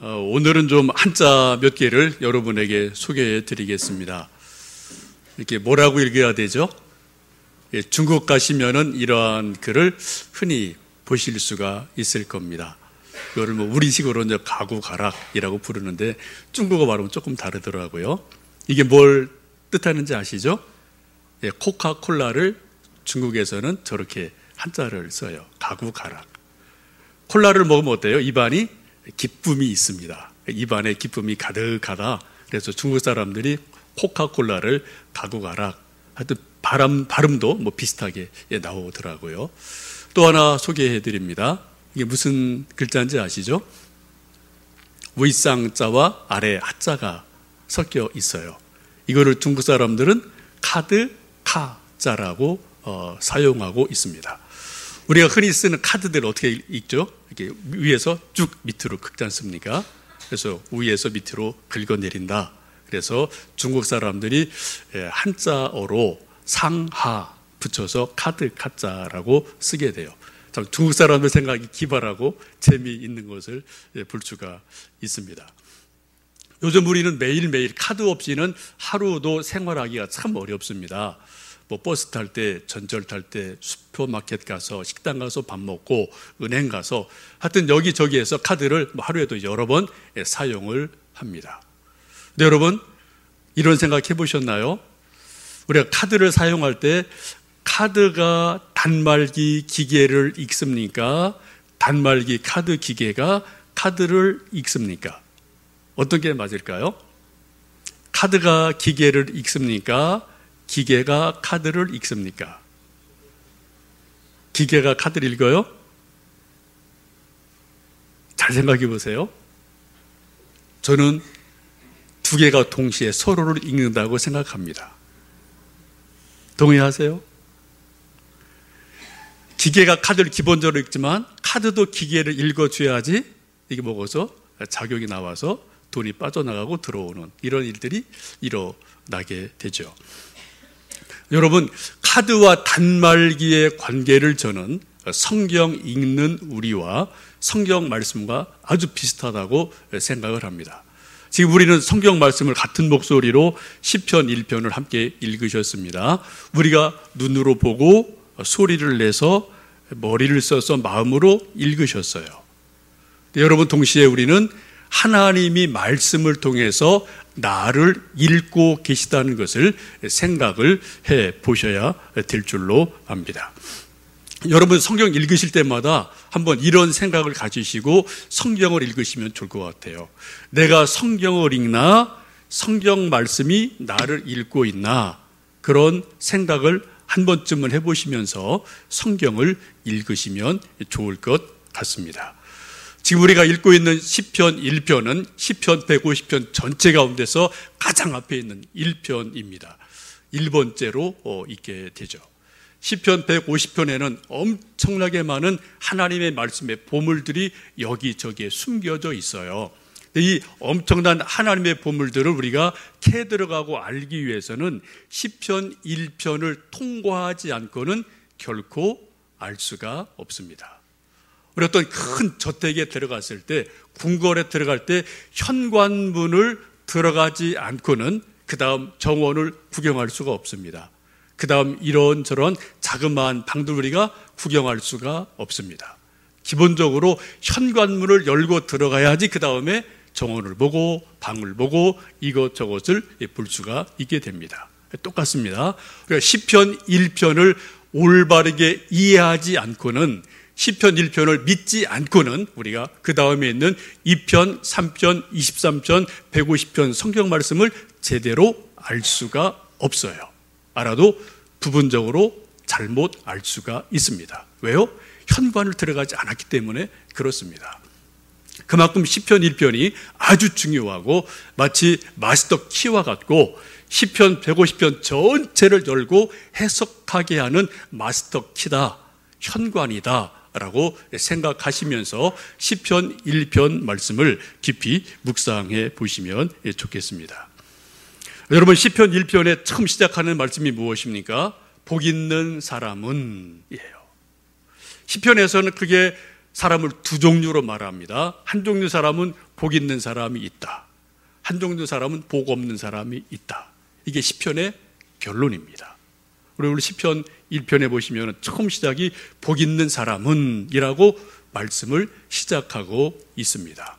오늘은 좀 한자 몇 개를 여러분에게 소개해 드리겠습니다. 이렇게 뭐라고 읽어야 되죠? 중국 가시면은 이러한 글을 흔히 보실 수가 있을 겁니다. 이거를 우리식으로 이제 가구가락이라고 부르는데 중국어 발음은 조금 다르더라고요. 이게 뭘 뜻하는지 아시죠? 코카콜라를 중국에서는 저렇게 한자를 써요. 가구가락. 콜라를 먹으면 어때요? 입안이 기쁨이 있습니다. 입안에 기쁨이 가득하다. 그래서 중국 사람들이 코카콜라를 가구가락. 하여튼 발음도 비슷하게 나오더라고요. 또 하나 소개해 드립니다. 이게 무슨 글자인지 아시죠? 윗상자와 아래 하자가 섞여 있어요. 이거를 중국 사람들은 카드카자라고 사용하고 있습니다. 우리가 흔히 쓰는 카드들 어떻게 읽죠? 이렇게 위에서 쭉 밑으로 긁지 않습니까? 그래서 위에서 밑으로 긁어내린다. 그래서 중국 사람들이 한자어로 상하 붙여서 카드카자라고 쓰게 돼요. 참 중국 사람들 생각이 기발하고 재미있는 것을 볼 수가 있습니다. 요즘 우리는 매일매일 카드 없이는 하루도 생활하기가 참 어렵습니다. 버스 탈 때, 전철 탈 때, 슈퍼마켓 가서, 식당 가서 밥 먹고, 은행 가서, 하여튼 여기저기에서 카드를 하루에도 여러 번 사용을 합니다. 근데 여러분, 이런 생각 해보셨나요? 우리가 카드를 사용할 때 카드가 단말기 기계를 읽습니까? 단말기 카드 기계가 카드를 읽습니까? 어떤 게 맞을까요? 카드가 기계를 읽습니까? 기계가 카드를 읽습니까? 기계가 카드를 읽어요? 잘 생각해 보세요. 저는 두 개가 동시에 서로를 읽는다고 생각합니다. 동의하세요? 기계가 카드를 기본적으로 읽지만 카드도 기계를 읽어줘야지 이게 먹어서 작용이 나와서 돈이 빠져나가고 들어오는 이런 일들이 일어나게 되죠. 여러분, 카드와 단말기의 관계를 저는 성경 읽는 우리와 성경 말씀과 아주 비슷하다고 생각을 합니다. 지금 우리는 성경 말씀을 같은 목소리로 시편 1편을 함께 읽으셨습니다. 우리가 눈으로 보고 소리를 내서 머리를 써서 마음으로 읽으셨어요. 여러분, 동시에 우리는 하나님이 말씀을 통해서 나를 읽고 계시다는 것을 생각을 해 보셔야 될 줄로 압니다. 여러분, 성경 읽으실 때마다 한번 이런 생각을 가지시고 성경을 읽으시면 좋을 것 같아요. 내가 성경을 읽나? 성경 말씀이 나를 읽고 있나? 그런 생각을 한 번쯤은 해보시면서 성경을 읽으시면 좋을 것 같습니다. 지금 우리가 읽고 있는 시편 1편은 시편 150편 전체 가운데서 가장 앞에 있는 1편입니다. 1번째로 읽게 되죠. 시편 150편에는 엄청나게 많은 하나님의 말씀의 보물들이 여기저기에 숨겨져 있어요. 이 엄청난 하나님의 보물들을 우리가 캐 들어가고 알기 위해서는 시편 1편을 통과하지 않고는 결코 알 수가 없습니다. 우리 어떤 큰 저택에 들어갔을 때, 궁궐에 들어갈 때 현관문을 들어가지 않고는 그 다음 정원을 구경할 수가 없습니다. 그 다음 이런저런 자그마한 방들 우리가 구경할 수가 없습니다. 기본적으로 현관문을 열고 들어가야지 그 다음에 정원을 보고 방을 보고 이것저것을 볼 수가 있게 됩니다. 똑같습니다. 그러니까 시편 1편을 올바르게 이해하지 않고는, 시편 1편을 믿지 않고는 우리가 그 다음에 있는 2편, 3편, 23편, 150편 성경 말씀을 제대로 알 수가 없어요. 알아도 부분적으로 잘못 알 수가 있습니다. 왜요? 현관을 들어가지 않았기 때문에 그렇습니다. 그만큼 시편 1편이 아주 중요하고 마치 마스터 키와 같고 시편 150편 전체를 열고 해석하게 하는 마스터 키다, 현관이다 라고 생각하시면서 시편 1편 말씀을 깊이 묵상해 보시면 좋겠습니다. 여러분, 시편 1편에 처음 시작하는 말씀이 무엇입니까? 복 있는 사람은 이에요. 시편에서는 그게 사람을 두 종류로 말합니다. 한 종류 사람은 복 있는 사람이 있다. 한 종류 사람은 복 없는 사람이 있다. 이게 시편의 결론입니다. 우리 시편 1편에 보시면 처음 시작이 복 있는 사람은 이라고 말씀을 시작하고 있습니다.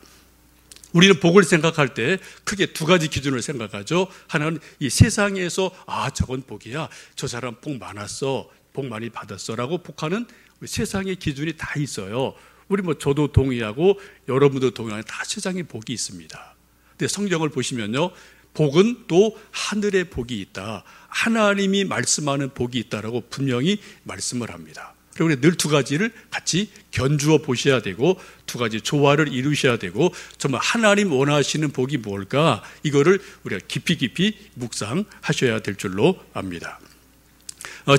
우리는 복을 생각할 때 크게 두 가지 기준을 생각하죠. 하나는 이 세상에서 저건 복이야. 저 사람 복 많았어. 복 많이 받았어. 라고 복하는 세상의 기준이 다 있어요. 우리 저도 동의하고 여러분도 동의하는 다 세상에 복이 있습니다. 근데 성경을 보시면요. 복은 또 하늘의 복이 있다. 하나님이 말씀하는 복이 있다라고 분명히 말씀을 합니다. 그리고 늘 두 가지를 같이 견주어 보셔야 되고 두 가지 조화를 이루셔야 되고 정말 하나님 원하시는 복이 뭘까? 이거를 우리가 깊이 묵상하셔야 될 줄로 압니다.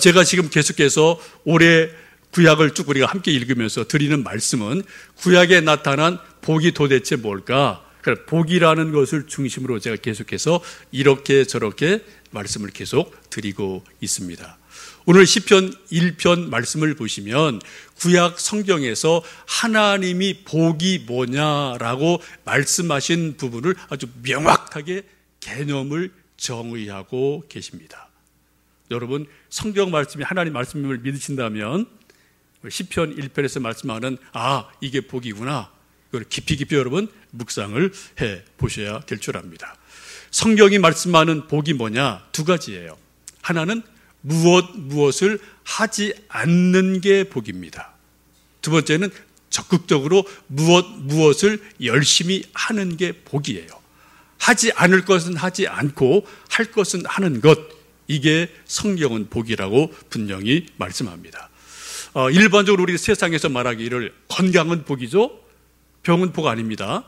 제가 지금 계속해서 올해 구약을 쭉 우리가 함께 읽으면서 드리는 말씀은 구약에 나타난 복이 도대체 뭘까? 복이라는 것을 중심으로 제가 계속해서 이렇게 저렇게 말씀을 계속 드리고 있습니다. 오늘 시편 1편 말씀을 보시면 구약 성경에서 하나님이 복이 뭐냐라고 말씀하신 부분을 아주 명확하게 개념을 정의하고 계십니다. 여러분 성경 말씀이 하나님 말씀임을 믿으신다면 시편 1편에서 말씀하는 이게 복이구나. 이걸 깊이 여러분 묵상을 해 보셔야 될 줄 압니다. 성경이 말씀하는 복이 뭐냐? 두 가지예요. 하나는 무엇을 하지 않는 게 복입니다. 두 번째는 적극적으로 무엇을 열심히 하는 게 복이에요. 하지 않을 것은 하지 않고 할 것은 하는 것, 이게 성경은 복이라고 분명히 말씀합니다. 일반적으로 우리 세상에서 말하기를 건강은 복이죠. 병은 복 아닙니다.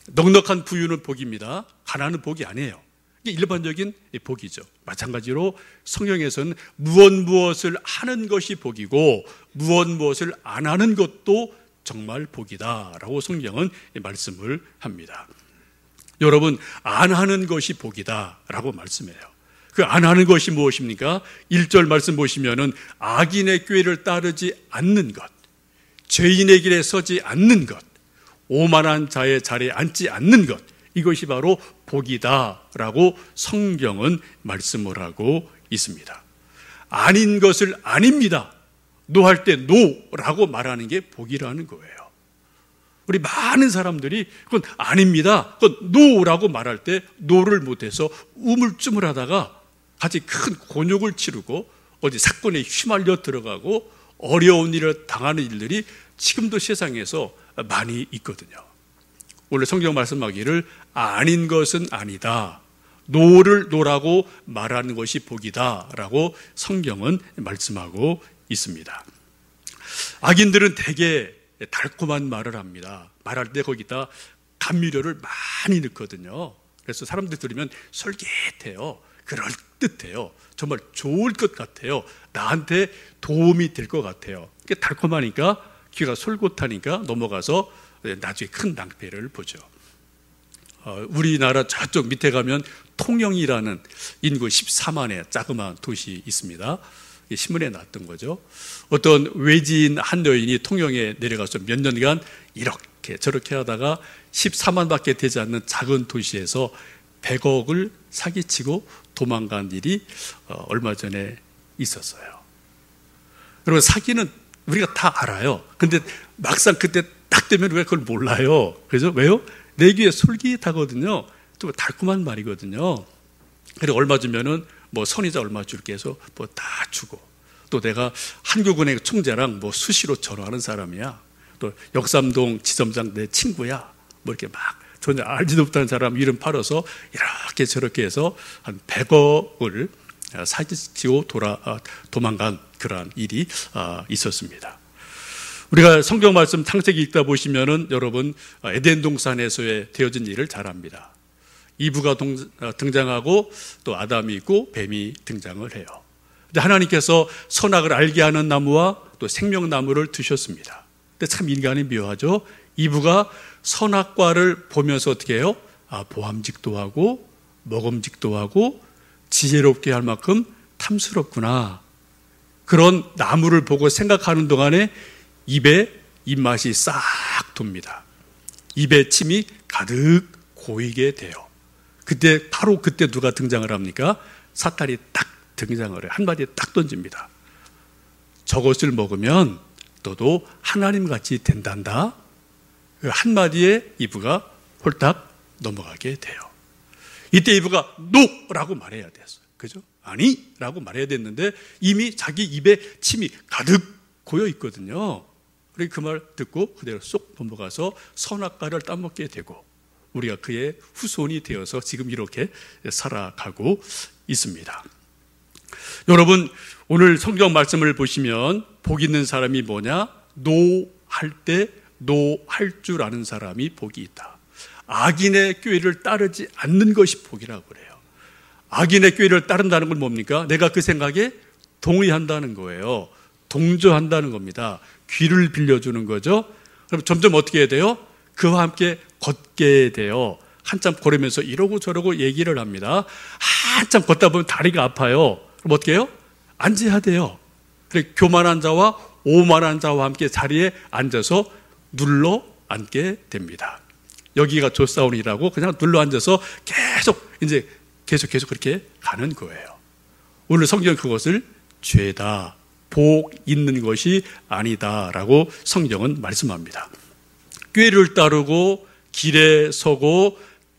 넉넉한 부유는 복입니다. 가난은 복이 아니에요. 이게 일반적인 복이죠. 마찬가지로 성경에서는 무엇을 하는 것이 복이고 무엇을 안 하는 것도 정말 복이다라고 성경은 말씀을 합니다. 여러분 안 하는 것이 복이다라고 말씀해요. 그 안 하는 것이 무엇입니까? 1절 말씀 보시면은 악인의 꾀를 따르지 않는 것, 죄인의 길에 서지 않는 것, 오만한 자의 자리에 앉지 않는 것, 이것이 바로 복이다라고 성경은 말씀을 하고 있습니다. 아닌 것을 아닙니다. 노할 때 노라고 말하는 게 복이라는 거예요. 우리 많은 사람들이 그건 아닙니다. 그건 노라고 말할 때 노를 못해서 우물쭈물하다가 아주 큰 곤욕을 치르고 어디 사건에 휘말려 들어가고 어려운 일을 당하는 일들이 지금도 세상에서 많이 있거든요. 원래 성경 말씀하기를 아닌 것은 아니다. 노를 노라고 말하는 것이 복이다라고 성경은 말씀하고 있습니다. 악인들은 되게 달콤한 말을 합니다. 말할 때 거기다 감미료를 많이 넣거든요. 그래서 사람들 들으면 솔깃해요. 그럴듯해요. 정말 좋을 것 같아요. 나한테 도움이 될 것 같아요. 달콤하니까 귀가 솔깃하니까 넘어가서 나중에 큰 낭패를 보죠. 우리나라 저쪽 밑에 가면 통영이라는 인구 14만의 자그마한 도시 있습니다. 신문에 났던 거죠. 어떤 외지인 한 여인이 통영에 내려가서 몇 년간 이렇게 저렇게 하다가 14만밖에 되지 않는 작은 도시에서 100억을 사기치고 도망간 일이 얼마 전에 있었어요. 여러분 사기는 우리가 다 알아요. 근데 막상 그때 딱 되면 우리가 그걸 몰라요. 그래서 왜요? 내 귀에 솔깃하거든요. 좀 달콤한 말이거든요. 그리고 얼마 주면은 선이자 얼마 줄게 해서 다 주고, 또 내가 한국은행 총재랑 수시로 전화하는 사람이야. 또 역삼동 지점장 내 친구야. 이렇게 막 전혀 알지도 못하는 사람 이름 팔아서 이렇게 저렇게 해서 한 100억을 사기치고 도망간 그러한 일이 있었습니다. 우리가 성경 말씀 창세기 읽다 보시면은 여러분 에덴 동산에서의 되어진 일을 잘 압니다. 이브가 등장하고 또 아담이 있고 뱀이 등장을 해요. 근데 하나님께서 선악을 알게 하는 나무와 또 생명나무를 드셨습니다. 근데 참 인간이 묘하죠. 이브가 선악과를 보면서 어떻게 해요? 보암직도 하고 먹음직도 하고 지혜롭게 할 만큼 탐스럽구나. 그런 나무를 보고 생각하는 동안에 입에 입맛이 싹 돕니다. 입에 침이 가득 고이게 돼요. 바로 그때 누가 등장을 합니까? 사탄이 딱 등장을 해요. 한마디에 딱 던집니다. 저것을 먹으면 너도 하나님같이 된단다. 그 한마디에 이브가 홀딱 넘어가게 돼요. 이때 이브가 노라고 말해야 됐어요. 그죠? 아니 라고 말해야 됐는데 이미 자기 입에 침이 가득 고여 있거든요. 그래서 그 말 듣고 그대로 쏙 넘어가서 선악과를 따먹게 되고 우리가 그의 후손이 되어서 지금 이렇게 살아가고 있습니다. 여러분, 오늘 성경 말씀을 보시면 복 있는 사람이 뭐냐? 노할 때 노할 줄 아는 사람이 복이 있다. 악인의 꾀를 따르지 않는 것이 복이라고 그래요. 악인의 꾀를 따른다는 건 뭡니까? 내가 그 생각에 동의한다는 거예요. 동조한다는 겁니다. 귀를 빌려주는 거죠. 그럼 점점 어떻게 해야 돼요? 그와 함께 걷게 돼요. 한참 걸으면서 이러고 저러고 얘기를 합니다. 한참 걷다 보면 다리가 아파요. 그럼 어떻게 해요? 앉아야 돼요. 그래, 교만한 자와 오만한 자와 함께 자리에 앉아서 눌러 앉게 됩니다. 여기가 조사원이라고 그냥 눌러 앉아서 계속 그렇게 가는 거예요. 오늘 성경은 그것을 죄다, 복 있는 것이 아니다라고 성경은 말씀합니다. 꾀를 따르고 길에 서고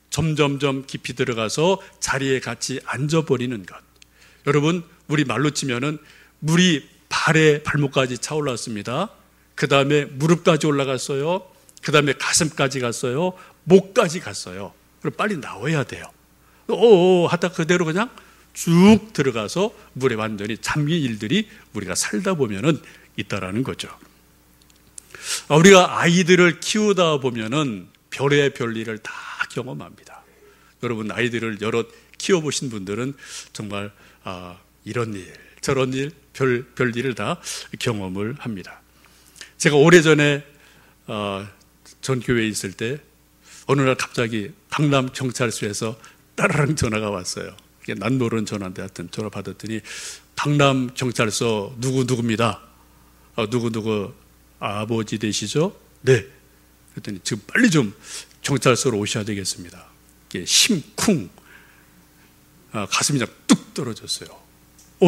점점점 깊이 들어가서 자리에 같이 앉아버리는 것. 여러분, 우리 말로 치면은 물이 발목까지 차올랐습니다. 그 다음에 무릎까지 올라갔어요. 그 다음에 가슴까지 갔어요. 목까지 갔어요. 그럼 빨리 나와야 돼요. 하다 그대로 그냥 쭉 들어가서 물에 완전히 잠긴 일들이 우리가 살다 보면은 있다라는 거죠. 우리가 아이들을 키우다 보면은 별의 별일을 다 경험합니다. 여러분, 아이들을 여럿 키워보신 분들은 정말 이런 일, 저런 일, 별일을 다 경험을 합니다. 제가 오래전에 전 교회에 있을 때 어느 날 갑자기 강남 경찰서에서 따라랑 전화가 왔어요. 난 모르는 전화인데 하여튼 전화 받았더니 강남 경찰서 누구입니다. 누구 아버지 되시죠? 네. 그랬더니 지금 빨리 좀 경찰서로 오셔야 되겠습니다. 심쿵 가슴이 그냥 뚝 떨어졌어요.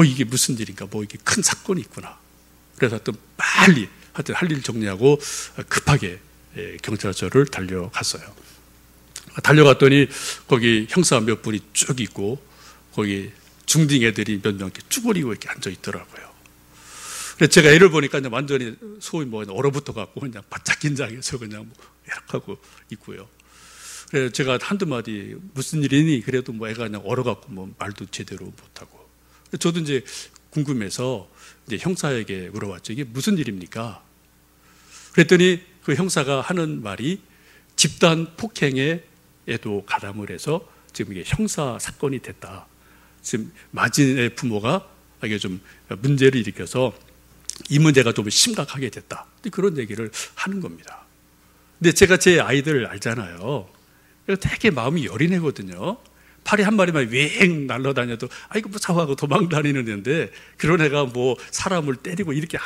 이게 무슨 일인가? 이게 큰 사건이 있구나. 그래서 하여튼 빨리 할 일 정리하고 급하게 경찰서를 달려갔어요. 달려갔더니 거기 형사 몇 분이 쭉 있고 거기 중딩 애들이 몇 명 이렇게 쭈그리고 이렇게 앉아 있더라고요. 그래서 제가 애를 보니까 완전히 소위 얼어붙어 갖고 그냥 바짝 긴장해서 그냥 이렇게 하고 있고요. 그래서 제가 한두 마디 무슨 일이니? 그래도 애가 그냥 얼어갖고 말도 제대로 못하고. 저도 이제 궁금해서 이제 형사에게 물어봤죠. 이게 무슨 일입니까? 그랬더니 그 형사가 하는 말이 집단 폭행에도 가담을 해서 지금 이게 형사 사건이 됐다. 지금 마진의 부모가 이게 좀 문제를 일으켜서 이 문제가 좀 심각하게 됐다. 그런 얘기를 하는 겁니다. 근데 제가 제 아이들 알잖아요. 되게 마음이 여린 애거든요. 파리 한 마리만 웽 날아다녀도 이거 무서워하고 도망다니는 애인데 그런 애가 사람을 때리고 이렇게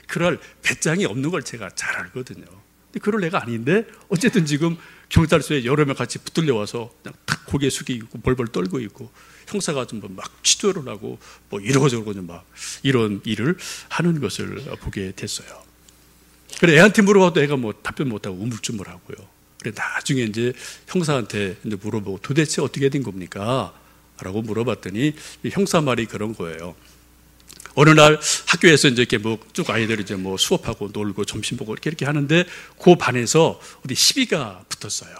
그럴 배짱이 없는 걸 제가 잘 알거든요. 근데 그럴 애가 아닌데 어쨌든 지금 경찰서에 여러 명 같이 붙들려 와서 그냥 탁 고개 숙이고 벌벌 떨고 있고 형사가 좀 막 취조를 하고 이러고저러고 막 이런 일을 하는 것을 보게 됐어요. 그래 애한테 물어봐도 애가 답변 못하고 우물쭈물하고요. 그래 나중에 이제 형사한테 이제 물어보고 도대체 어떻게 된 겁니까? 라고 물어봤더니 형사 말이 그런 거예요. 어느 날 학교에서 이제 이렇게 쭉 아이들이 이제 수업하고 놀고 점심 보고 이렇게 하는데 그 반에서 어디 시비가 붙었어요.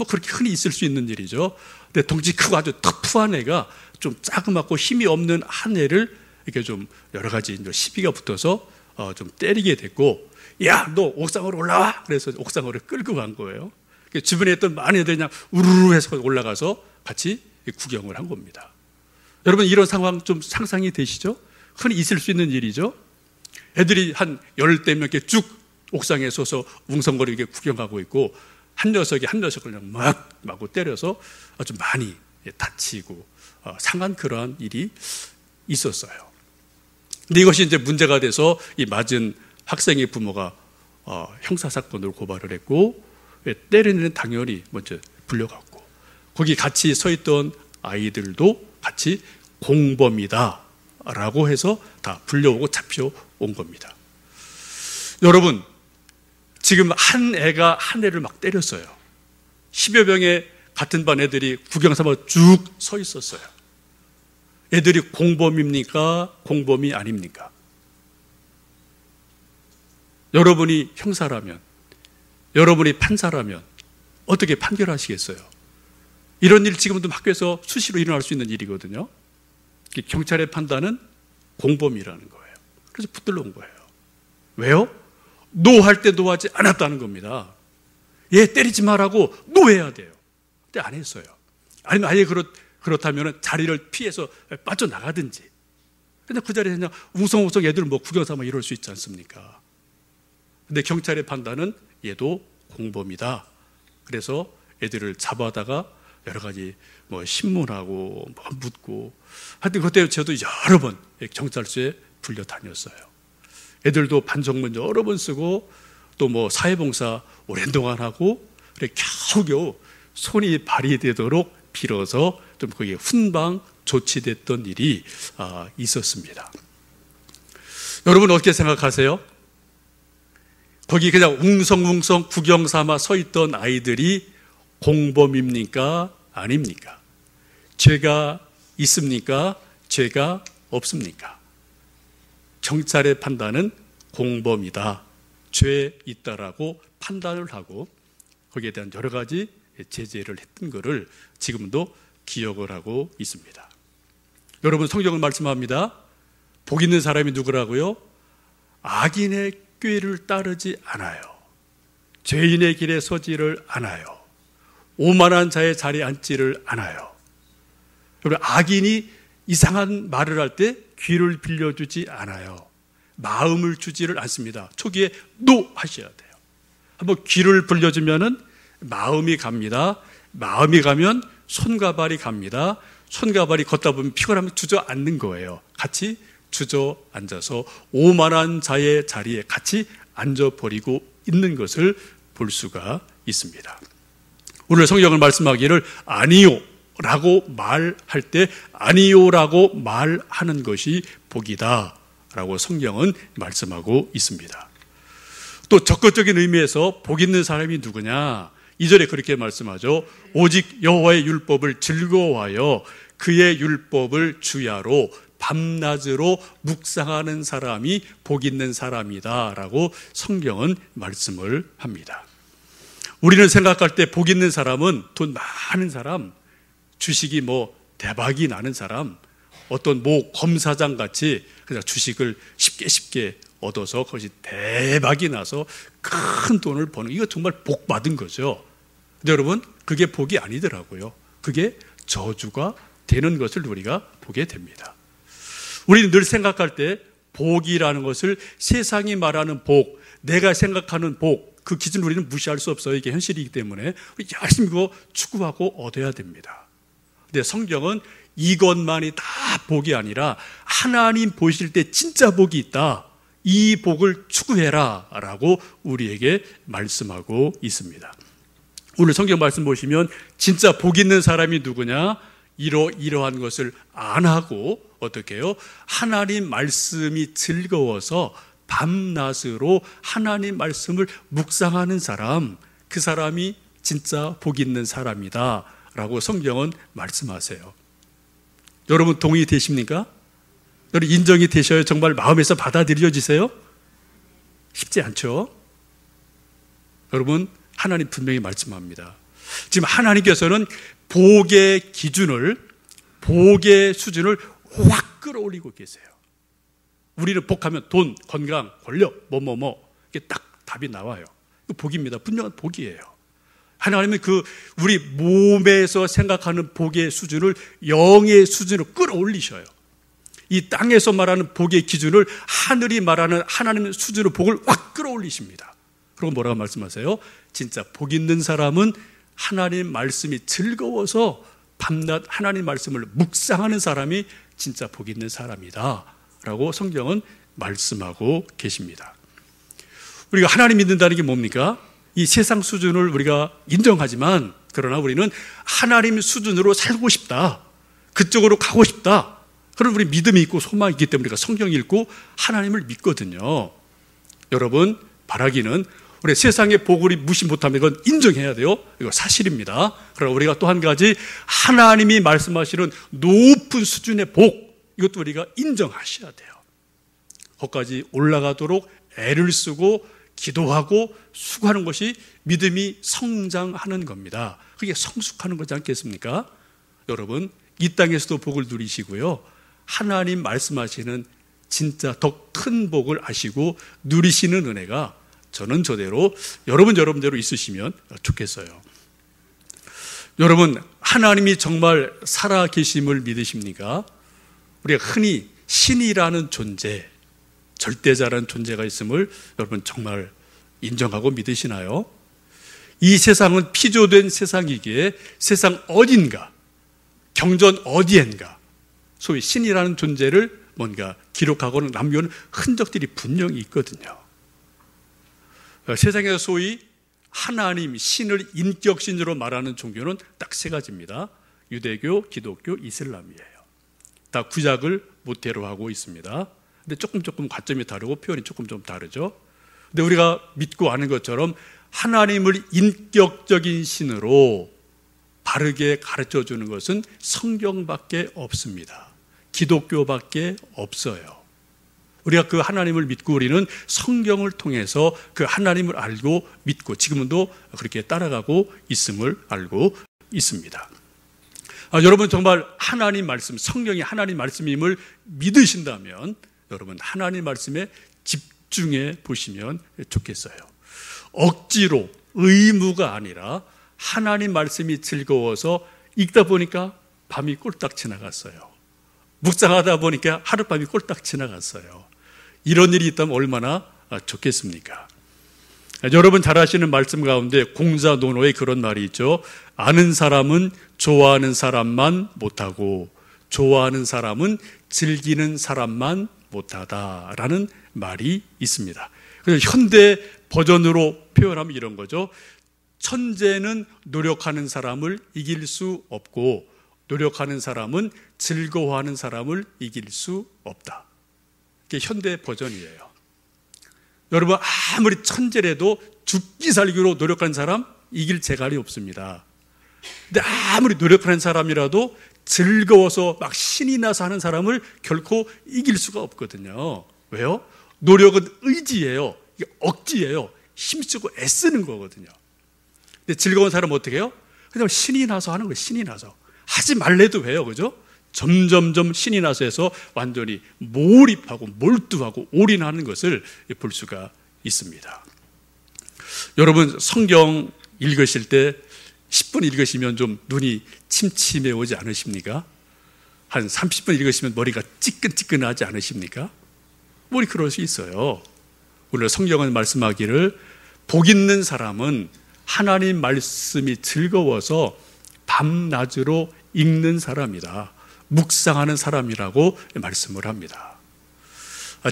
그렇게 흔히 있을 수 있는 일이죠. 근데 덩치 크고 아주 터프한 애가 좀 자그맣고 힘이 없는 한 애를 이렇게 좀 여러 가지 이제 시비가 붙어서 좀 때리게 됐고, 야, 너 옥상으로 올라와! 그래서 옥상으로 끌고 간 거예요. 주변에 있던 많은 애들이 그냥 우르르 해서 올라가서 같이 구경을 한 겁니다. 여러분, 이런 상황 좀 상상이 되시죠? 흔히 있을 수 있는 일이죠. 애들이 한 10대 명 이렇게 쭉 옥상에 서서 웅성거리게 구경하고 있고, 한 녀석을 그냥 막 마구 때려서 아주 많이 다치고 상한 그러한 일이 있었어요. 근데 이것이 이제 문제가 돼서 이 맞은 학생의 부모가 형사사건으로 고발을 했고, 때리는 당연히 먼저 불려갔고, 거기 같이 서 있던 아이들도 같이 공범이다 라고 해서 다 불려오고 잡혀온 겁니다. 여러분, 지금 한 애가 한 애를 막 때렸어요. 10여 명의 같은 반 애들이 구경 삼아 쭉 서 있었어요. 애들이 공범입니까? 공범이 아닙니까? 여러분이 형사라면, 여러분이 판사라면 어떻게 판결하시겠어요? 이런 일 지금도 학교에서 수시로 일어날 수 있는 일이거든요. 경찰의 판단은 공범이라는 거예요. 그래서 붙들러 온 거예요. 왜요? 노할 때 노하지 않았다는 겁니다. 얘 때리지 말라고 노해야 돼요. 근데 안 했어요. 아니면 아예 그렇다면 자리를 피해서 빠져나가든지. 근데 그 자리에 그냥 웅성웅성 애들 뭐 구경 삼아 이럴 수 있지 않습니까? 근데 경찰의 판단은 얘도 공범이다. 그래서 애들을 잡아다가 여러 가지 뭐 신문하고 뭐 묻고, 하여튼 그때 저도 여러 번 경찰서에 불려 다녔어요. 애들도 반성문 여러 번 쓰고 또 뭐 사회봉사 오랜 동안 하고, 그래 겨우겨우 손이 발휘되도록 빌어서 좀 거기에 훈방 조치됐던 일이 있었습니다. 여러분 어떻게 생각하세요? 거기 그냥 웅성웅성 구경 삼아 서 있던 아이들이 공범입니까? 아닙니까? 죄가 있습니까? 죄가 없습니까? 경찰의 판단은 공범이다, 죄 있다라고 판단을 하고 거기에 대한 여러 가지 제재를 했던 것을 지금도 기억을 하고 있습니다. 여러분, 성경은 말씀합니다. 복 있는 사람이 누구라고요? 악인의 꾀를 따르지 않아요. 죄인의 길에 서지를 않아요. 오만한 자의 자리에 앉지를 않아요. 여러분, 악인이 이상한 말을 할 때 귀를 빌려주지 않아요. 마음을 주지를 않습니다. 초기에 노 하셔야 돼요. 한번 귀를 빌려주면은 마음이 갑니다. 마음이 가면 손과 발이 갑니다. 손과 발이 걷다 보면 피곤하면 주저앉는 거예요. 같이 주저앉아서 오만한 자의 자리에 같이 앉아버리고 있는 것을 볼 수가 있습니다. 오늘 성경을 말씀하기를 아니요 라고 말할 때 아니요 라고 말하는 것이 복이다 라고 성경은 말씀하고 있습니다. 또 적극적인 의미에서 복 있는 사람이 누구냐? 2절에 그렇게 말씀하죠. 오직 여호와의 율법을 즐거워하여 그의 율법을 주야로 밤낮으로 묵상하는 사람이 복 있는 사람이다 라고 성경은 말씀을 합니다. 우리는 생각할 때 복 있는 사람은 돈 많은 사람, 주식이 뭐 대박이 나는 사람, 어떤 모 검사장 같이 그냥 주식을 쉽게 얻어서 그것이 대박이 나서 큰 돈을 버는, 이거 정말 복 받은 거죠. 근데 여러분, 그게 복이 아니더라고요. 그게 저주가 되는 것을 우리가 보게 됩니다. 우리는 늘 생각할 때 복이라는 것을 세상이 말하는 복, 내가 생각하는 복, 그 기준을 우리는 무시할 수 없어요. 이게 현실이기 때문에 열심히 그거 추구하고 얻어야 됩니다. 근데 성경은 이것만이 다 복이 아니라 하나님 보실 때 진짜 복이 있다, 이 복을 추구해라 라고 우리에게 말씀하고 있습니다. 오늘 성경 말씀 보시면 진짜 복 있는 사람이 누구냐? 이러한 것을 안 하고 어떻게 해요? 하나님 말씀이 즐거워서 밤낮으로 하나님 말씀을 묵상하는 사람, 그 사람이 진짜 복 있는 사람이다 라고 성경은 말씀하세요. 여러분 동의되십니까? 여러분 인정이 되셔야 정말 마음에서 받아들여지세요? 쉽지 않죠? 여러분, 하나님 분명히 말씀합니다. 지금 하나님께서는 복의 기준을, 복의 수준을 확 끌어올리고 계세요. 우리는 복하면 돈, 건강, 권력, 이게 딱 답이 나와요. 이거 복입니다. 분명한 복이에요. 하나님은 우리 몸에서 생각하는 복의 수준을 영의 수준으로 끌어올리셔요. 이 땅에서 말하는 복의 기준을 하늘이 말하는 하나님의 수준으로 복을 확 끌어올리십니다. 그리고 뭐라고 말씀하세요? 진짜 복 있는 사람은 하나님 말씀이 즐거워서 밤낮 하나님 말씀을 묵상하는 사람이 진짜 복 있는 사람이다 라고 성경은 말씀하고 계십니다. 우리가 하나님 믿는다는 게 뭡니까? 이 세상 수준을 우리가 인정하지만 그러나 우리는 하나님 수준으로 살고 싶다. 그쪽으로 가고 싶다. 그런 우리 믿음이 있고 소망이 있기 때문에 우리가 성경 읽고 하나님을 믿거든요. 여러분, 바라기는 우리 세상의 복을 무시 못하면 이건 인정해야 돼요. 이거 사실입니다. 그러나 우리가 또 한 가지 하나님이 말씀하시는 높은 수준의 복, 이것도 우리가 인정하셔야 돼요. 거기까지 올라가도록 애를 쓰고 기도하고 수고하는 것이 믿음이 성장하는 겁니다. 그게 성숙하는 거지 않겠습니까? 여러분, 이 땅에서도 복을 누리시고요, 하나님 말씀하시는 진짜 더 큰 복을 아시고 누리시는 은혜가 저는 저대로 여러분대로 있으시면 좋겠어요. 여러분, 하나님이 정말 살아 계심을 믿으십니까? 우리가 흔히 신이라는 존재, 절대자라는 존재가 있음을 여러분 정말 인정하고 믿으시나요? 이 세상은 피조된 세상이기에 세상 어딘가, 경전 어디엔가 소위 신이라는 존재를 뭔가 기록하고는 남겨놓은 흔적들이 분명히 있거든요. 세상에서 소위 하나님, 신을 인격신으로 말하는 종교는 딱 세 가지입니다. 유대교, 기독교, 이슬람이에요. 다 구약을 모태로 하고 있습니다. 근데 조금 관점이 다르고 표현이 조금 좀 다르죠. 근데 우리가 믿고 아는 것처럼 하나님을 인격적인 신으로 바르게 가르쳐 주는 것은 성경밖에 없습니다. 기독교밖에 없어요. 우리가 그 하나님을 믿고 우리는 성경을 통해서 그 하나님을 알고 믿고 지금도 그렇게 따라가고 있음을 알고 있습니다. 여러분 정말 하나님 말씀, 성경이 하나님 말씀임을 믿으신다면 여러분 하나님 말씀에 집중해 보시면 좋겠어요. 억지로 의무가 아니라 하나님 말씀이 즐거워서 읽다 보니까 밤이 꼴딱 지나갔어요. 묵상하다 보니까 하룻밤이 꼴딱 지나갔어요. 이런 일이 있다면 얼마나 좋겠습니까? 여러분 잘 아시는 말씀 가운데 공자논어에 그런 말이 있죠. 아는 사람은 좋아하는 사람만 못하고 좋아하는 사람은 즐기는 사람만 못하다라는 말이 있습니다. 그래서 현대 버전으로 표현하면 이런 거죠. 천재는 노력하는 사람을 이길 수 없고 노력하는 사람은 즐거워하는 사람을 이길 수 없다. 이게 현대 버전이에요. 여러분 아무리 천재라도 죽기 살기로 노력하는 사람 이길 재갈이 없습니다. 근데 아무리 노력하는 사람이라도 즐거워서 막 신이 나서 하는 사람을 결코 이길 수가 없거든요. 왜요? 노력은 의지예요. 이게 억지예요. 힘쓰고 애쓰는 거거든요. 근데 즐거운 사람은 어떻게 해요? 그냥 신이 나서 하는 거예요. 신이 나서. 하지 말래도 해요. 그죠? 점점점 신이 나서 해서 완전히 몰입하고 몰두하고 올인하는 것을 볼 수가 있습니다. 여러분 성경 읽으실 때 10분 읽으시면 좀 눈이 침침해 오지 않으십니까? 한 30분 읽으시면 머리가 찌끈찌끈하지 않으십니까? 머리 그럴 수 있어요. 오늘 성경은 말씀하기를 복 있는 사람은 하나님 말씀이 즐거워서 밤낮으로 읽는 사람이다. 묵상하는 사람이라고 말씀을 합니다.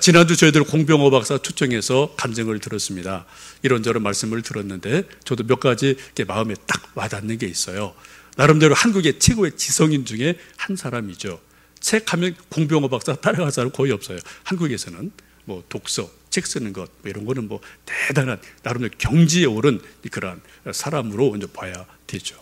지난주 저희들 공병호 박사 초청해서 간증을 들었습니다. 이런저런 말씀을 들었는데 저도 몇 가지 이렇게 마음에 딱 와닿는 게 있어요. 나름대로 한국의 최고의 지성인 중에 한 사람이죠. 책 하면 공병호 박사 따라갈 사람 거의 없어요. 한국에서는 뭐 독서, 책 쓰는 것 이런 거는 뭐 대단한 나름대로 경지에 오른 그러한 사람으로 먼저 봐야 되죠.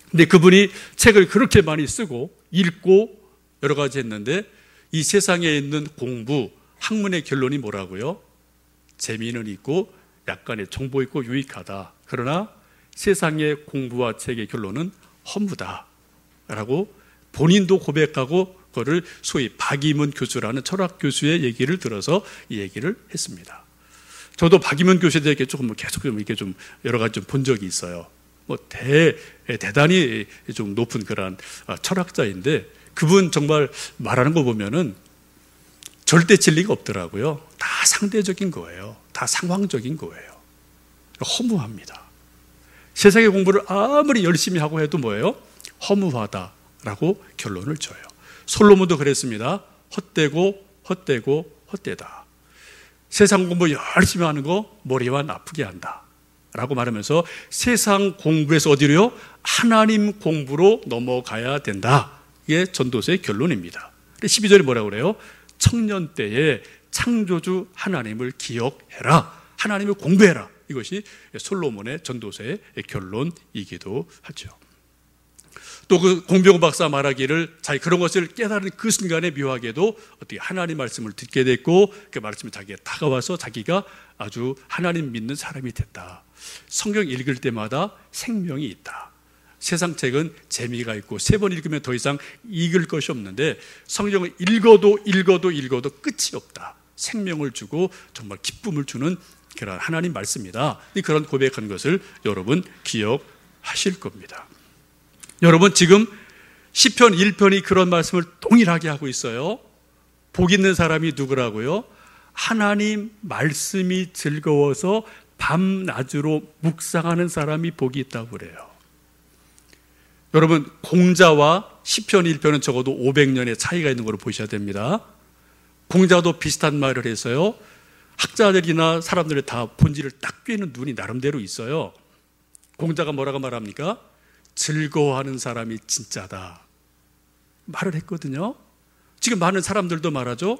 근데 그분이 책을 그렇게 많이 쓰고 읽고 여러 가지 했는데 이 세상에 있는 공부, 학문의 결론이 뭐라고요? 재미는 있고 약간의 정보 있고 유익하다. 그러나 세상의 공부와 책의 결론은 허무다라고 본인도 고백하고 그거를 소위 박이문 교수라는 철학 교수의 얘기를 들어서 이 얘기를 했습니다. 저도 박이문 교수에 대해 조금 계속 좀 이렇게 좀 여러 가지 좀 본 적이 있어요. 뭐 대단히 좀 높은 그런 철학자인데 그분 정말 말하는 거 보면은 절대 진리가 없더라고요. 다 상대적인 거예요. 다 상황적인 거예요. 허무합니다. 세상의 공부를 아무리 열심히 하고 해도 뭐예요? 허무하다라고 결론을 줘요. 솔로몬도 그랬습니다. 헛되고 헛되고 헛되다. 세상 공부 열심히 하는 거 머리만 아프게 한다 라고 말하면서 세상 공부에서 어디로요? 하나님 공부로 넘어가야 된다. 이게 전도서의 결론입니다. 12절에 뭐라고 그래요? 청년 때에 창조주 하나님을 기억해라. 하나님을 공부해라. 이것이 솔로몬의 전도서의 결론이기도 하죠. 또 그 공병 박사 말하기를 자기 그런 것을 깨달은 그 순간에 묘하게도 어떻게 하나님 말씀을 듣게 됐고 그 말씀이 자기에 다가와서 자기가 아주 하나님 믿는 사람이 됐다. 성경 읽을 때마다 생명이 있다. 세상 책은 재미가 있고 3번 읽으면 더 이상 읽을 것이 없는데 성경을 읽어도 끝이 없다. 생명을 주고 정말 기쁨을 주는 그런 하나님 말씀이다. 그런 고백한 것을 여러분 기억하실 겁니다. 여러분 지금 시편 1편이 그런 말씀을 동일하게 하고 있어요. 복 있는 사람이 누구라고요? 하나님 말씀이 즐거워서 밤낮으로 묵상하는 사람이 복이 있다고 그래요. 여러분 공자와 시편 1편은 적어도 500년의 차이가 있는 걸로 보셔야 됩니다. 공자도 비슷한 말을 해서요. 학자들이나 사람들이 다 본질을 딱 꿰는 눈이 나름대로 있어요. 공자가 뭐라고 말합니까? 즐거워하는 사람이 진짜다 말을 했거든요. 지금 많은 사람들도 말하죠.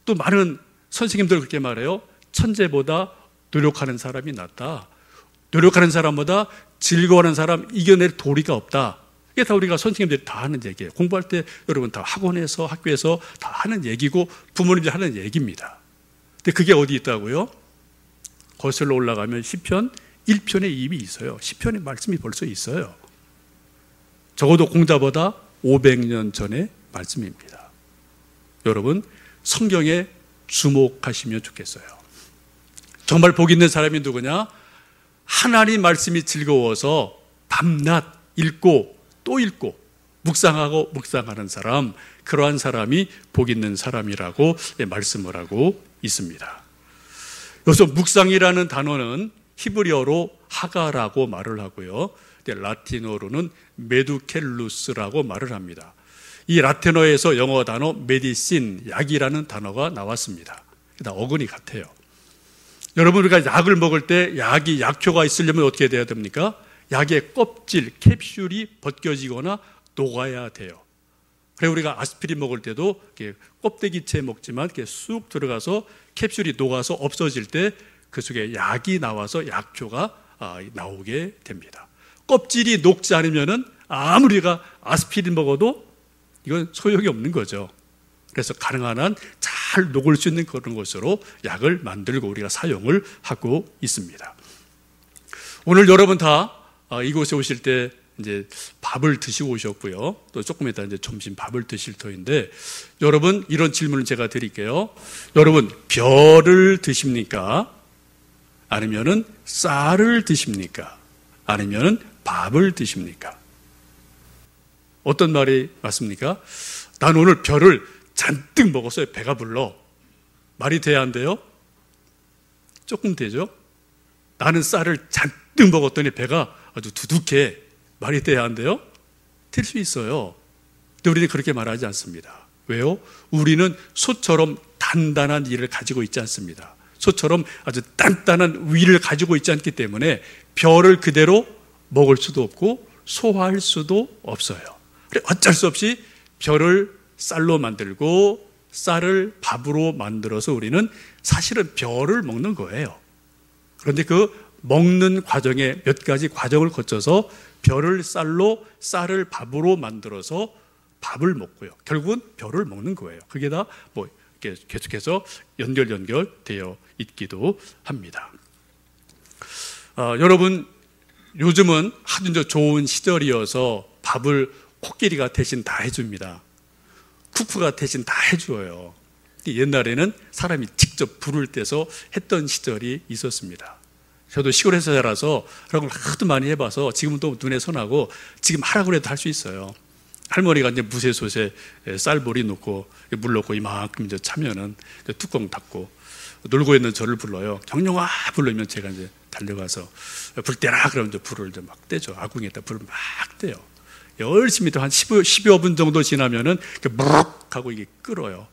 또 많은 선생님들 그렇게 말해요. 천재보다 노력하는 사람이 낫다. 노력하는 사람보다 즐거워하는 사람 이겨낼 도리가 없다. 이게 다 우리가 선생님들이 다 하는 얘기예요. 공부할 때 여러분 다 학원에서 학교에서 다 하는 얘기고 부모님들이 하는 얘기입니다. 근데 그게 어디 있다고요? 거슬러 올라가면 시편 1편에 이미 있어요. 시편의 말씀이 벌써 있어요. 적어도 공자보다 500년 전의 말씀입니다. 여러분 성경에 주목하시면 좋겠어요. 정말 복 있는 사람이 누구냐? 하나님 말씀이 즐거워서 밤낮 읽고 또 읽고 묵상하고 묵상하는 사람, 그러한 사람이 복 있는 사람이라고 말씀을 하고 있습니다. 여기서 묵상이라는 단어는 히브리어로 하가라고 말을 하고요. 라틴어로는 메두켈루스라고 말을 합니다. 이 라틴어에서 영어 단어 메디신, 약이라는 단어가 나왔습니다. 다 어근이 같아요. 여러분 우리가 약을 먹을 때 약이 약효가 있으려면 어떻게 돼야 됩니까? 약의 껍질, 캡슐이 벗겨지거나 녹아야 돼요. 그래서 우리가 아스피린 먹을 때도 이렇게 껍데기째 먹지만 이렇게 쑥 들어가서 캡슐이 녹아서 없어질 때 그 속에 약이 나와서 약효가 나오게 됩니다. 껍질이 녹지 않으면은 아무리 우리가 아스피린 먹어도 이건 소용이 없는 거죠. 그래서 가능한 한 잘 녹을 수 있는 그런 것으로 약을 만들고 우리가 사용을 하고 있습니다. 오늘 여러분 다 이곳에 오실 때 이제 밥을 드시고 오셨고요. 또 조금 이따 이제 점심 밥을 드실 터인데 여러분 이런 질문을 제가 드릴게요. 여러분 별을 드십니까? 아니면은 쌀을 드십니까? 아니면은 밥을 드십니까? 어떤 말이 맞습니까? 난 오늘 별을 잔뜩 먹었어요. 배가 불러. 말이 돼야 안 돼요? 조금 되죠? 나는 쌀을 잔뜩 먹었더니 배가 아주 두둑해. 말이 돼야 안 돼요? 될 수 있어요. 근데 우리는 그렇게 말하지 않습니다. 왜요? 우리는 소처럼 단단한 이를 가지고 있지 않습니다. 소처럼 아주 단단한 위를 가지고 있지 않기 때문에 별을 그대로 먹을 수도 없고 소화할 수도 없어요. 그래 어쩔 수 없이 별을 쌀로 만들고 쌀을 밥으로 만들어서 우리는 사실은 별을 먹는 거예요. 그런데 그 먹는 과정에 몇 가지 과정을 거쳐서 별을 쌀로 쌀을 밥으로 만들어서 밥을 먹고요. 결국은 별을 먹는 거예요. 그게 다 뭐 이렇게 계속해서 연결되어 있기도 합니다. 여러분 요즘은 아주 좋은 시절이어서 밥을 코끼리가 대신 다 해줍니다. 쿠쿠가 대신 다 해줘요. 옛날에는 사람이 직접 불을 떼서 했던 시절이 있었습니다. 저도 시골에서 자라서 그런 걸 하도 많이 해봐서 지금은 또 눈에 선하고 지금 하라고 해도 할 수 있어요. 할머니가 이제 무쇠솥에 쌀보리 넣고 물 넣고 이만큼 이제 차면은 뚜껑 닫고 놀고 있는 저를 불러요. 경룡아 부르면 제가 이제 달려가서 불 떼라 그러면 이제 불을 이제 막 떼죠. 아궁이에다 불을 막 떼요. 열심히 한 10여 분 정도 지나면은 이렇게 무럭 하고 이게 끓어요.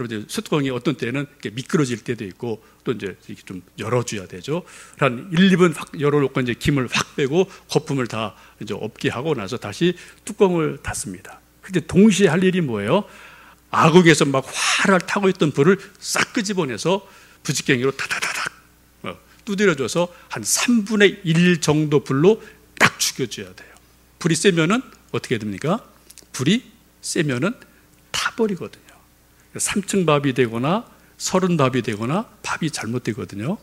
그럼 이제 숯뚜껑이 어떤 때는 미끄러질 때도 있고 또 이제 이렇게 좀 열어줘야 되죠. 한 1, 2분 확 열어놓고 이제 김을 확 빼고 거품을 다 이제 없게 하고 나서 다시 뚜껑을 닫습니다. 근데 동시에 할 일이 뭐예요? 아궁에서 막 활활 타고 있던 불을 싹 끄집어내서 부직갱이로 다다다닥 두드려줘서 한 3분의 1 정도 불로 딱 죽여줘야 돼요. 불이 세면은 어떻게 됩니까? 불이 세면은 타버리거든요. 3층 밥이 되거나 30밥이 되거나 밥이 잘못되거든요.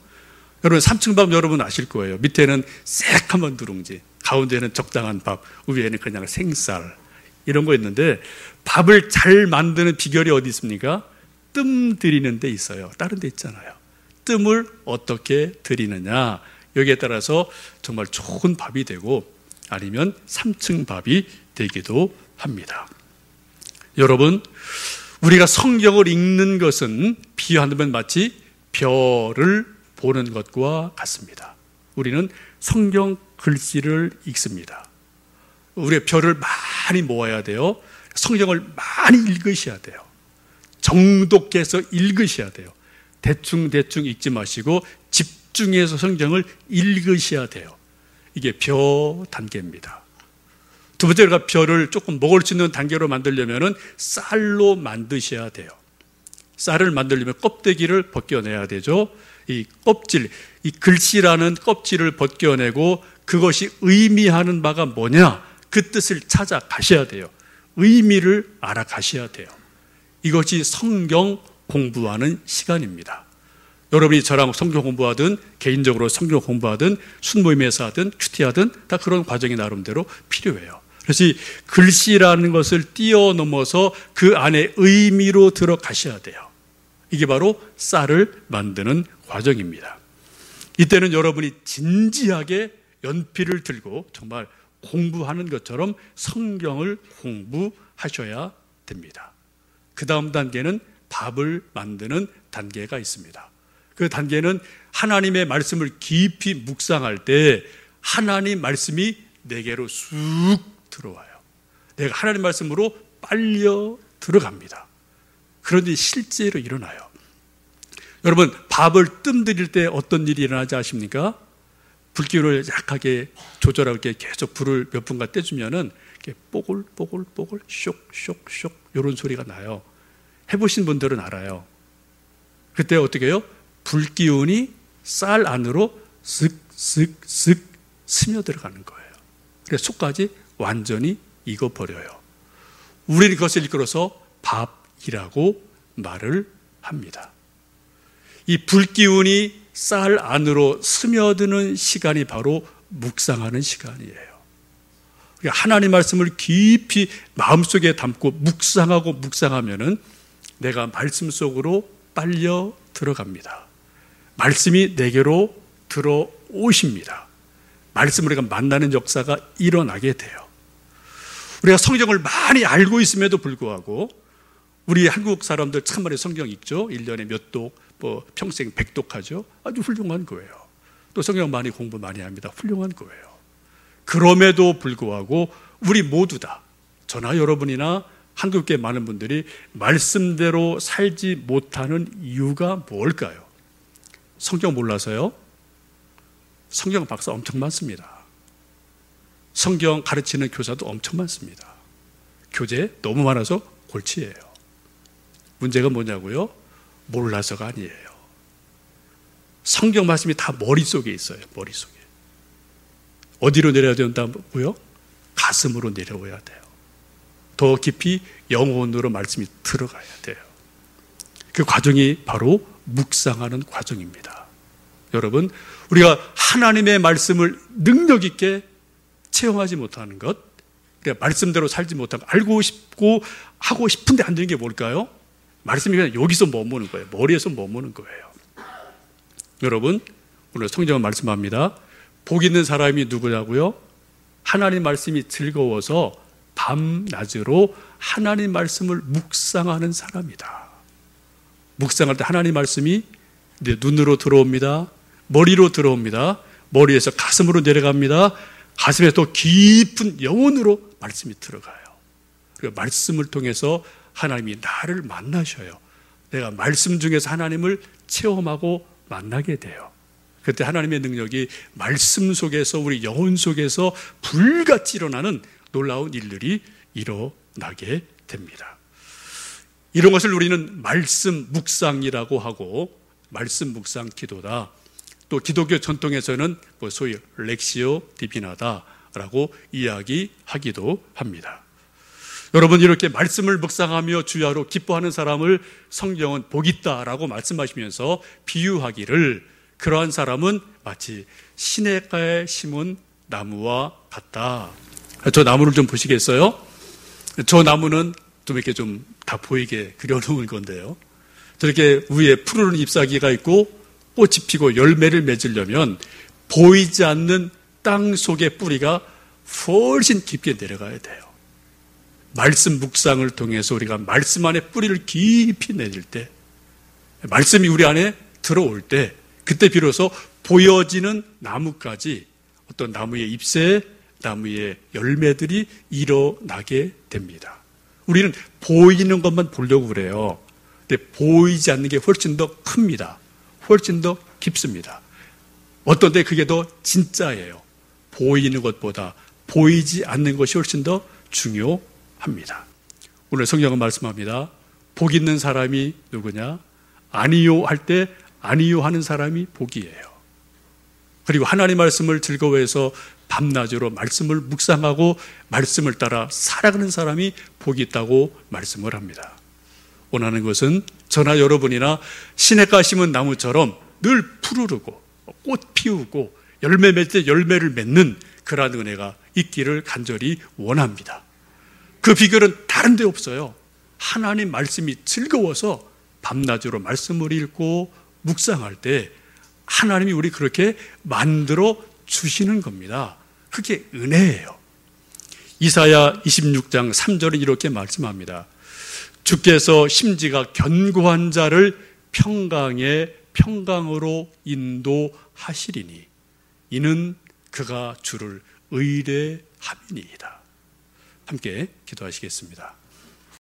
여러분 3층 밥 여러분 아실 거예요. 밑에는 새까만 누룽지, 가운데는 적당한 밥, 위에는 그냥 생쌀 이런 거 있는데 밥을 잘 만드는 비결이 어디 있습니까? 뜸 들이는 데 있어요. 다른 데 있잖아요. 뜸을 어떻게 들이느냐 여기에 따라서 정말 좋은 밥이 되고 아니면 3층 밥이 되기도 합니다. 여러분 우리가 성경을 읽는 것은 비유한다면 마치 별을 보는 것과 같습니다. 우리는 성경 글씨를 읽습니다. 우리가 별을 많이 모아야 돼요. 성경을 많이 읽으셔야 돼요. 정독해서 읽으셔야 돼요. 대충 읽지 마시고 집중해서 성경을 읽으셔야 돼요. 이게 벼 단계입니다. 두 번째가 별을 조금 먹을 수 있는 단계로 만들려면 쌀로 만드셔야 돼요. 쌀을 만들려면 껍데기를 벗겨내야 되죠. 이 껍질, 이 글씨라는 껍질을 벗겨내고 그것이 의미하는 바가 뭐냐 그 뜻을 찾아가셔야 돼요. 의미를 알아가셔야 돼요. 이것이 성경 공부하는 시간입니다. 여러분이 저랑 성경 공부하든 개인적으로 성경 공부하든 순모임에서 하든 큐티하든 다 그런 과정이 나름대로 필요해요. 그래서 이 글씨라는 것을 뛰어넘어서 그 안에 의미로 들어가셔야 돼요. 이게 바로 쌀을 만드는 과정입니다. 이때는 여러분이 진지하게 연필을 들고 정말 공부하는 것처럼 성경을 공부하셔야 됩니다. 그 다음 단계는 밥을 만드는 단계가 있습니다. 그 단계는 하나님의 말씀을 깊이 묵상할 때 하나님 말씀이 내게로 쑥 들어와요. 내가 하나님 말씀으로 빨려 들어갑니다. 그런데 실제로 일어나요. 여러분 밥을 뜸들일 때 어떤 일이 일어나지 아십니까? 불기울을 약하게 조절하고 계속 불을 몇 분간 떼주면은 뽀글뽀글뽀글 쇽쇽쇽 이런 소리가 나요. 해보신 분들은 알아요. 그때 어떻게 해요? 불기운이 쌀 안으로 쓱쓱쓱 스며들어가는 거예요. 그래서 속까지 완전히 익어버려요. 우리는 그것을 일컬어서 밥이라고 말을 합니다. 이 불기운이 쌀 안으로 스며드는 시간이 바로 묵상하는 시간이에요. 하나님 말씀을 깊이 마음속에 담고 묵상하면은 내가 말씀 속으로 빨려 들어갑니다. 말씀이 내게로 들어오십니다. 말씀을 우리가 만나는 역사가 일어나게 돼요. 우리가 성경을 많이 알고 있음에도 불구하고 우리 한국 사람들 참말로 성경 읽죠. 1년에 몇 독, 평생 100독 하죠. 아주 훌륭한 거예요. 또 성경 많이 공부 많이 합니다. 훌륭한 거예요. 그럼에도 불구하고 우리 모두 다 저나 여러분이나 한국계 많은 분들이 말씀대로 살지 못하는 이유가 뭘까요? 성경 몰라서요? 성경 박사 엄청 많습니다. 성경 가르치는 교사도 엄청 많습니다. 교재 너무 많아서 골치예요. 문제가 뭐냐고요? 몰라서가 아니에요. 성경 말씀이 다 머릿속에 있어요. 머릿속에. 어디로 내려야 된다고요? 가슴으로 내려와야 돼요. 더 깊이 영혼으로 말씀이 들어가야 돼요. 그 과정이 바로 묵상하는 과정입니다. 여러분, 우리가 하나님의 말씀을 능력 있게 체험하지 못하는 것, 그러니까 말씀대로 살지 못하고 알고 싶고 하고 싶은데 안 되는 게 뭘까요? 말씀이 그냥 여기서 머무는 거예요. 머리에서 머무는 거예요. 여러분, 오늘 성경은 말씀합니다. 복 있는 사람이 누구냐고요? 하나님 말씀이 즐거워서 밤낮으로 하나님 말씀을 묵상하는 사람이다. 묵상할 때 하나님 말씀이 내 눈으로 들어옵니다. 머리로 들어옵니다. 머리에서 가슴으로 내려갑니다. 가슴에 또 깊은 영혼으로 말씀이 들어가요. 그리고 말씀을 통해서 하나님이 나를 만나셔요. 내가 말씀 중에서 하나님을 체험하고 만나게 돼요. 그때 하나님의 능력이 말씀 속에서 우리 영혼 속에서 불같이 일어나는 놀라운 일들이 일어나게 됩니다. 이런 것을 우리는 말씀 묵상이라고 하고 말씀 묵상 기도다. 또 기독교 전통에서는 소위 렉시오 디비나다라고 이야기하기도 합니다. 여러분, 이렇게 말씀을 묵상하며 주야로 기뻐하는 사람을 성경은 복 있다라고 말씀하시면서 비유하기를 그러한 사람은 마치 시냇가에 심은 나무와 같다. 저 나무를 좀 보시겠어요? 저 나무는 좀 이렇게 좀 다 보이게 그려놓은 건데요. 저렇게 위에 푸르른 잎사귀가 있고 꽃이 피고 열매를 맺으려면 보이지 않는 땅 속의 뿌리가 훨씬 깊게 내려가야 돼요. 말씀 묵상을 통해서 우리가 말씀 안에 뿌리를 깊이 내릴 때, 말씀이 우리 안에 들어올 때, 그때 비로소 보여지는 나무까지 어떤 나무의 잎새, 나무의 열매들이 일어나게 됩니다. 우리는 보이는 것만 보려고 그래요. 근데 보이지 않는 게 훨씬 더 큽니다. 훨씬 더 깊습니다. 어떤 때 그게 더 진짜예요. 보이는 것보다 보이지 않는 것이 훨씬 더 중요합니다. 오늘 성경은 말씀합니다. 복 있는 사람이 누구냐? 아니요 할 때 아니요 하는 사람이 복이에요. 그리고 하나님 말씀을 즐거워해서 밤낮으로 말씀을 묵상하고 말씀을 따라 살아가는 사람이 복이 있다고 말씀을 합니다. 원하는 것은 저나 여러분이나 시냇가 심은 나무처럼 늘 푸르르고 꽃 피우고 열매 맺을 때 열매를 맺는 그러한 은혜가 있기를 간절히 원합니다. 그 비결은 다른 데 없어요. 하나님 말씀이 즐거워서 밤낮으로 말씀을 읽고 묵상할 때 하나님이 우리 그렇게 만들어 주시는 겁니다. 그게 은혜예요. 이사야 26장 3절은 이렇게 말씀합니다. 주께서 심지가 견고한 자를 평강에 평강으로 인도하시리니 이는 그가 주를 의뢰함이니이다. 함께 기도하시겠습니다.